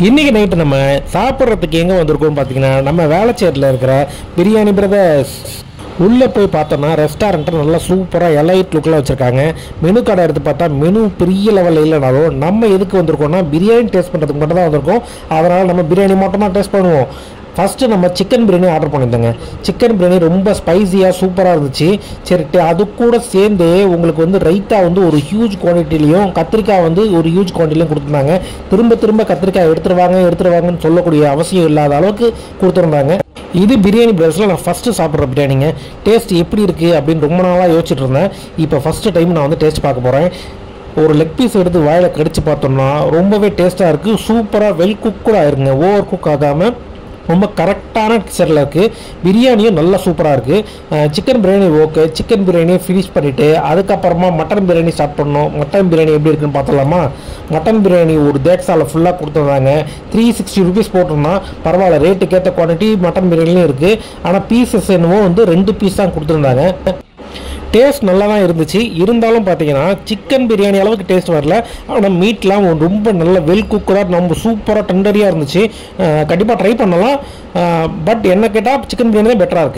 இன்றைக்கி நைட்டு நம்ம சாப்பிட்றதுக்கு எங்கே வந்திருக்கோம் பார்த்தீங்கன்னா, நம்ம வேளச்சேரியில் இருக்கிற பிரியாணி பிரதர்ஸ். உள்ளே போய் பார்த்தோன்னா ரெஸ்டாரண்ட்டை நல்லா சூப்பராக எலைட் லுக்கில் வச்சுருக்காங்க. மெனு கார்டை எடுத்து பார்த்தா மெனு பெரிய லெவலில் இல்லைனாலும் நம்ம எதுக்கு வந்திருக்கோம்னா பிரியாணி டேஸ்ட் பண்ணுறதுக்கு மட்டும் தான் வந்திருக்கோம். அதனால் நம்ம பிரியாணி மட்டும் தான் டேஸ்ட் பண்ணுவோம். ஃபஸ்ட்டு நம்ம சிக்கன் பிரியாணி ஆர்டர் பண்ணியிருந்தோங்க. சிக்கன் பிரியாணி ரொம்ப ஸ்பைஸியாக சூப்பராக இருந்துச்சு. சரி, அது கூட சேர்ந்து உங்களுக்கு வந்து ரைத்தா வந்து ஒரு ஹியூஜ் குவான்டிட்டிலையும் கத்திரிக்காய் வந்து ஒரு ஹியூஜ் குவான்டிட்டிலையும் கொடுத்துருந்தாங்க. திரும்ப திரும்ப கத்திரிக்காய் எடுத்துருவாங்கன்னு சொல்லக்கூடிய அவசியம் இல்லாத அளவுக்கு கொடுத்துருந்தாங்க. இது பிரியாணி பிரதர்ஸில் நான் ஃபஸ்ட்டு சாப்பிட்ற பிரியாணிங்க. டேஸ்ட் எப்படி இருக்குது அப்படின்னு ரொம்ப நாளாக யோசிச்சுட்டு இருந்தேன். இப்போ ஃபஸ்ட்டு டைம் நான் வந்து டேஸ்ட் பார்க்க போகிறேன். ஒரு லெக் பீஸ் எடுத்து வாயில் கடிச்சு பார்த்தோம்னா ரொம்பவே டேஸ்ட்டாக இருக்குது. சூப்பராக வெல் குக்குடாக இருக்குங்க. ஓவர் குக் ஆகாமல் ரொம்ப கரெக்டான டெக்ஸ்சரில் இருக்குது. பிரியாணியும் நல்லா சூப்பராக இருக்குது. Chicken biryani okay. சிக்கன் பிரியாணியை ஃபினிஷ் பண்ணிவிட்டு அதுக்கப்புறமா மட்டன் பிரியாணி ஸ்டார்ட் பண்ணோம். மட்டன் பிரியாணி எப்படி இருக்குன்னு பார்த்தலாமா? மட்டன் பிரியாணி ஒரு தேக்ஸால் ஃபுல்லாக கொடுத்துருந்தாங்க. 360 rupees போட்டிருந்தான். பரவாயில்ல, ரேட்டுக்கேற்ற குவான்டிட்டி மட்டன் பிரியாணிலையும் இருக்குது. ஆனால் பீசஸ் என்னவோ வந்து 2 பீஸ் தான் கொடுத்துருந்தாங்க. டேஸ்ட் நல்லா தான் இருந்துச்சு. இருந்தாலும் பார்த்தீங்கன்னா சிக்கன் பிரியாணி அளவுக்கு டேஸ்ட் வரல. ஆனால் மீட்லாம் ரொம்ப நல்ல வெல் குக்கடாக ரொம்ப சூப்பராக டெண்டரியாக இருந்துச்சு. கண்டிப்பாக ட்ரை பண்ணலாம். பட் என்ன கேட்டால் சிக்கன் பிரியாணி தான் பெட்டராக இருக்குது.